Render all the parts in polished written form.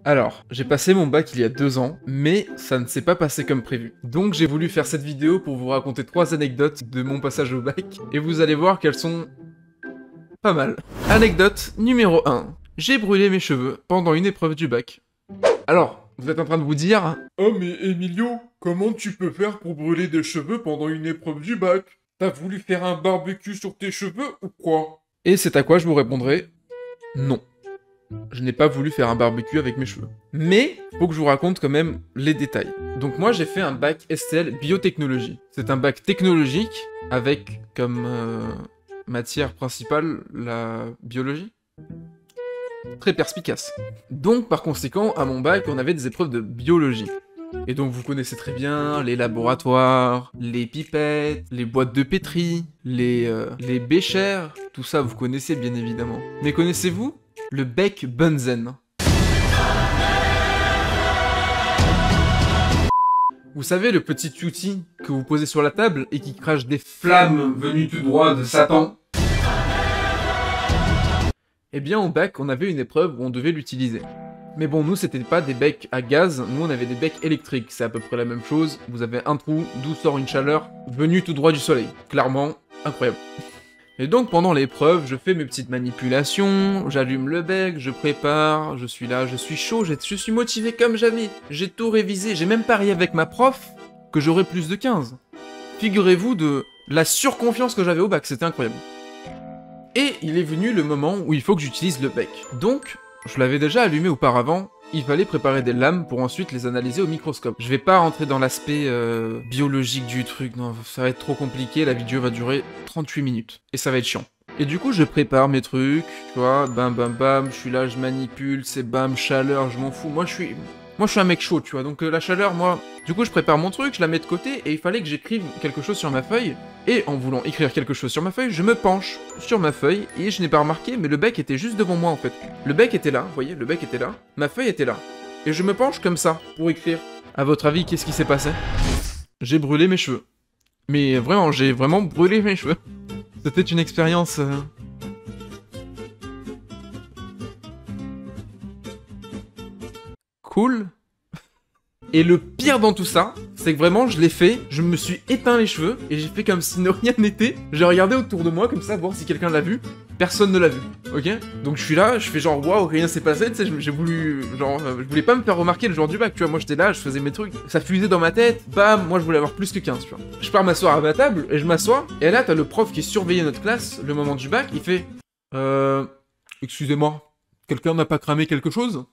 Alors, j'ai passé mon bac il y a 2 ans, mais ça ne s'est pas passé comme prévu. Donc j'ai voulu faire cette vidéo pour vous raconter 3 anecdotes de mon passage au bac, et vous allez voir qu'elles sont pas mal. Anecdote numéro 1. J'ai brûlé mes cheveux pendant une épreuve du bac. Alors, vous êtes en train de vous dire... Oh mais Emilio, comment tu peux faire pour brûler des cheveux pendant une épreuve du bac? T'as voulu faire un barbecue sur tes cheveux ou quoi? Et c'est à quoi je vous répondrai... Non. Je n'ai pas voulu faire un barbecue avec mes cheveux. Mais, faut que je vous raconte quand même les détails. Donc moi j'ai fait un bac STL biotechnologie. C'est un bac technologique avec comme matière principale la biologie. Très perspicace. Donc par conséquent, à mon bac, on avait des épreuves de biologie. Et donc vous connaissez très bien les laboratoires, les pipettes, les boîtes de pétri, les béchers, tout ça vous connaissez bien évidemment. Mais connaissez-vous le bec Bunsen? Vous savez le petit outil que vous posez sur la table et qui crache des flammes venues tout droit de Satan? Eh bien au bac, on avait une épreuve où on devait l'utiliser. Mais bon, nous, c'était pas des becs à gaz, nous, on avait des becs électriques. C'est à peu près la même chose. Vous avez un trou, d'où sort une chaleur venue tout droit du soleil. Clairement, incroyable. Et donc, pendant l'épreuve, je fais mes petites manipulations, j'allume le bec, je prépare, je suis là, je suis chaud, je suis motivé comme jamais. J'ai tout révisé, j'ai même parié avec ma prof que j'aurais plus de 15. Figurez-vous de la surconfiance que j'avais au bac, c'était incroyable. Et il est venu le moment où il faut que j'utilise le bec. Donc, je l'avais déjà allumé auparavant, il fallait préparer des lames pour ensuite les analyser au microscope. Je vais pas rentrer dans l'aspect biologique du truc, non, ça va être trop compliqué, la vidéo va durer 38 minutes. Et ça va être chiant. Et du coup, je prépare mes trucs, tu vois, bam bam bam, je suis là, je manipule, c'est bam, chaleur, je m'en fous. Moi, je suis un mec chaud, tu vois, donc la chaleur, moi... Du coup, je prépare mon truc, je la mets de côté, et il fallait que j'écrive quelque chose sur ma feuille. Et en voulant écrire quelque chose sur ma feuille, je me penche sur ma feuille, et je n'ai pas remarqué, mais le bec était juste devant moi, en fait. Le bec était là, vous voyez, le bec était là, ma feuille était là. Et je me penche comme ça, pour écrire. À votre avis, qu'est-ce qui s'est passé? J'ai brûlé mes cheveux. Mais vraiment, j'ai vraiment brûlé mes cheveux. C'était une expérience... cool. Et le pire dans tout ça, c'est que vraiment je l'ai fait, je me suis éteint les cheveux, et j'ai fait comme si de rien n'était. J'ai regardé autour de moi comme ça, voir si quelqu'un l'a vu. Personne ne l'a vu, ok? Donc je suis là, je fais genre waouh, rien s'est passé, tu sais, j'ai voulu, genre, je voulais pas me faire remarquer le jour du bac, tu vois, moi j'étais là, je faisais mes trucs, ça fusait dans ma tête, bam, moi je voulais avoir plus que 15, tu vois. Je pars m'asseoir à ma table, et je m'assois, et là t'as le prof qui surveillait notre classe, le moment du bac, il fait excusez-moi, quelqu'un n'a pas cramé quelque chose?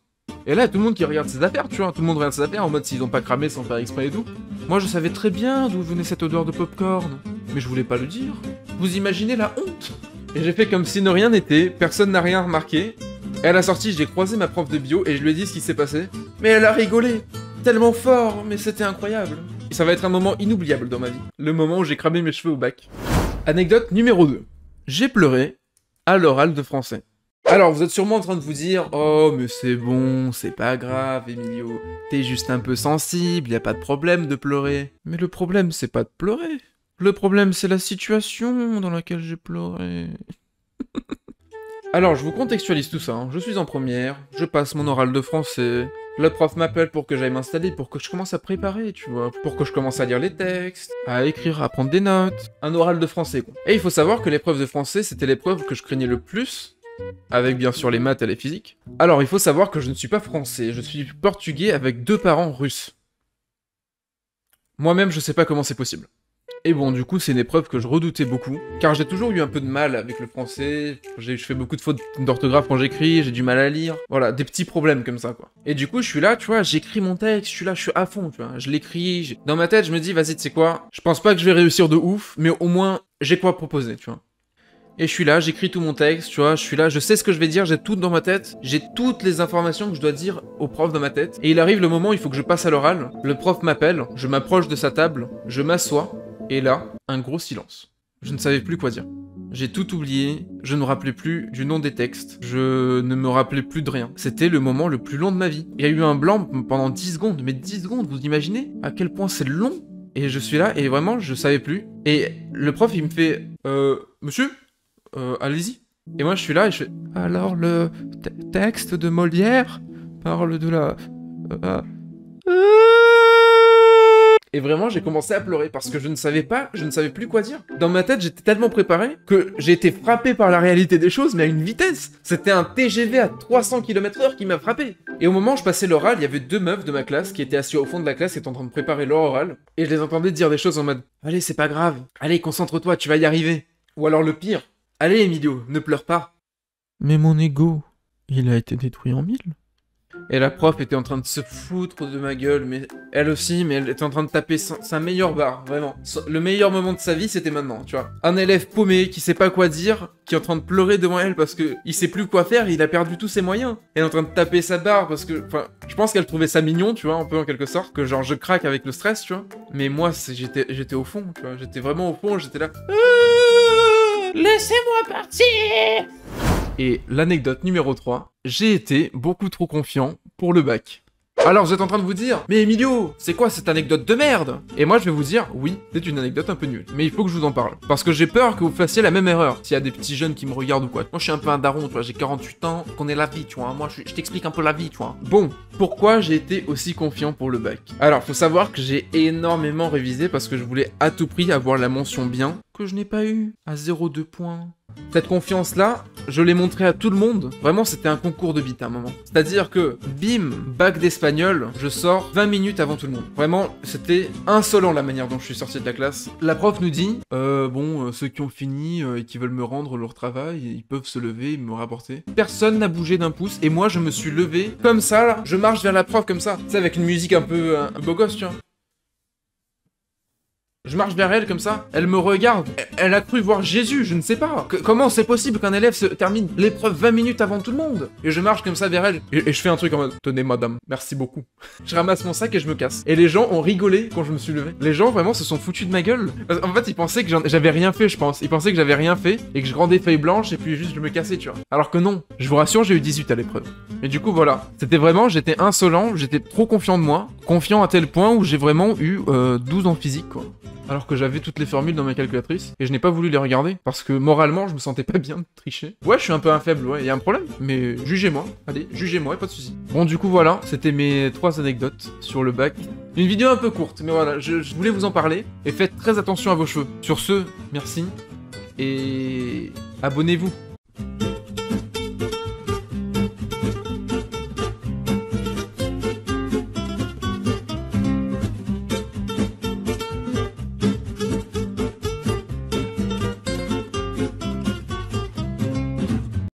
Et là, tout le monde qui regarde ses affaires, tu vois, tout le monde regarde ses affaires en mode s'ils ont pas cramé sans faire exprès et tout. Moi, je savais très bien d'où venait cette odeur de popcorn, mais je voulais pas le dire. Vous imaginez la honte? Et j'ai fait comme si de rien n'était, personne n'a rien remarqué. Et à la sortie, j'ai croisé ma prof de bio et je lui ai dit ce qui s'est passé. Mais elle a rigolé, tellement fort, mais c'était incroyable. Et ça va être un moment inoubliable dans ma vie, le moment où j'ai cramé mes cheveux au bac. Anecdote numéro 2. J'ai pleuré à l'oral de français. Alors, vous êtes sûrement en train de vous dire « Oh, mais c'est bon, c'est pas grave, Emilio. T'es juste un peu sensible, y a pas de problème de pleurer. » Mais le problème, c'est pas de pleurer. Le problème, c'est la situation dans laquelle j'ai pleuré. Alors, je vous contextualise tout ça. Hein. Je suis en première, je passe mon oral de français. Le prof m'appelle pour que j'aille m'installer, pour que je commence à préparer, tu vois. Pour que je commence à lire les textes, à écrire, à prendre des notes. Un oral de français, quoi. Et il faut savoir que l'épreuve de français, c'était l'épreuve que je craignais le plus. Avec bien sûr les maths et les physiques. Alors il faut savoir que je ne suis pas français, je suis portugais avec 2 parents russes. Moi-même je sais pas comment c'est possible. Et bon du coup c'est une épreuve que je redoutais beaucoup, car j'ai toujours eu un peu de mal avec le français, je fais beaucoup de fautes d'orthographe quand j'écris, j'ai du mal à lire, voilà, des petits problèmes comme ça quoi. Et du coup je suis là, tu vois, j'écris mon texte, je suis là, je suis à fond, tu vois, je l'écris, dans ma tête je me dis vas-y tu sais quoi, je pense pas que je vais réussir de ouf, mais au moins j'ai quoi proposer, tu vois. Et je suis là, j'écris tout mon texte, tu vois, je suis là, je sais ce que je vais dire, j'ai tout dans ma tête, j'ai toutes les informations que je dois dire au prof dans ma tête. Et il arrive le moment où il faut que je passe à l'oral, le prof m'appelle, je m'approche de sa table, je m'assois, et là, un gros silence. Je ne savais plus quoi dire. J'ai tout oublié, je ne me rappelais plus du nom des textes, je ne me rappelais plus de rien. C'était le moment le plus long de ma vie. Il y a eu un blanc pendant 10 secondes, mais 10 secondes, vous imaginez à quel point c'est long? Et je suis là, et vraiment, je savais plus. Et le prof, il me fait monsieur allez-y. Et moi je suis là et je fais alors le texte de Molière, parle de la... Et vraiment, j'ai commencé à pleurer parce que je ne savais plus quoi dire. Dans ma tête, j'étais tellement préparé que j'ai été frappé par la réalité des choses, mais à une vitesse. C'était un TGV à 300 km/h qui m'a frappé. Et au moment où je passais l'oral, il y avait 2 meufs de ma classe qui étaient assises au fond de la classe et étaient en train de préparer leur oral. Et je les entendais dire des choses en mode « Allez, c'est pas grave. Allez, concentre-toi, tu vas y arriver. » Ou alors le pire « Allez, Emilio, ne pleure pas. » Mais mon ego, il a été détruit en 1000. Et la prof était en train de se foutre de ma gueule, mais elle aussi, mais elle était en train de taper sa meilleure barre, vraiment. Le meilleur moment de sa vie, c'était maintenant, tu vois. Un élève paumé, qui sait pas quoi dire, qui est en train de pleurer devant elle parce que il sait plus quoi faire, il a perdu tous ses moyens. Elle est en train de taper sa barre parce que, enfin, je pense qu'elle trouvait ça mignon, tu vois, un peu en quelque sorte, que genre je craque avec le stress, tu vois. Mais moi, j'étais au fond, tu vois, j'étais vraiment au fond, j'étais là. Laissez-moi partir! Et l'anecdote numéro 3, j'ai été beaucoup trop confiant pour le bac. Alors vous êtes en train de vous dire, mais Emilio, c'est quoi cette anecdote de merde? Et moi je vais vous dire, oui, c'est une anecdote un peu nulle, mais il faut que je vous en parle. Parce que j'ai peur que vous fassiez la même erreur, s'il y a des petits jeunes qui me regardent ou quoi. Moi je suis un peu un daron, tu vois, j'ai 48 ans, je connais la vie, tu vois, moi je t'explique un peu la vie, tu vois. Bon, pourquoi j'ai été aussi confiant pour le bac? Alors, faut savoir que j'ai énormément révisé parce que je voulais à tout prix avoir la mention bien, que je n'ai pas eu, à 0,2 points. Cette confiance-là, je l'ai montrée à tout le monde. Vraiment, c'était un concours de bite à un moment. C'est-à-dire que, bim, bac d'espagnol, je sors 20 minutes avant tout le monde. Vraiment, c'était insolent la manière dont je suis sorti de la classe. La prof nous dit, ceux qui ont fini et qui veulent me rendre leur travail, ils peuvent se lever et me rapporter. Personne n'a bougé d'un pouce et moi, je me suis levé comme ça, là. Je marche vers la prof comme ça. Tu sais, avec une musique un peu beau gosse, tu vois. Je marche vers elle comme ça, elle me regarde, elle a cru voir Jésus, je ne sais pas. Comment c'est possible qu'un élève se termine l'épreuve 20 minutes avant tout le monde? Et je marche comme ça vers elle, et je fais un truc en mode « Tenez madame, merci beaucoup ». Je ramasse mon sac et je me casse. Et les gens ont rigolé quand je me suis levé. Les gens vraiment se sont foutus de ma gueule. En fait, ils pensaient que j'avais rien fait, je pense. Ils pensaient que j'avais rien fait, et que je rendais feuille blanche, et puis juste je me cassais, tu vois. Alors que non, je vous rassure, j'ai eu 18 à l'épreuve. Et du coup, voilà. C'était vraiment, j'étais insolent, j'étais trop confiant de moi. Confiant à tel point où j'ai vraiment eu 12 en physique, quoi. Alors que j'avais toutes les formules dans ma calculatrice, et je n'ai pas voulu les regarder, parce que moralement, je me sentais pas bien de tricher. Ouais, je suis un peu un faible, ouais, y a un problème, mais jugez-moi, allez, jugez-moi, pas de soucis. Bon, du coup, voilà, c'était mes 3 anecdotes sur le bac. Une vidéo un peu courte, mais voilà, je voulais vous en parler, et faites très attention à vos cheveux. Sur ce, merci, et abonnez-vous.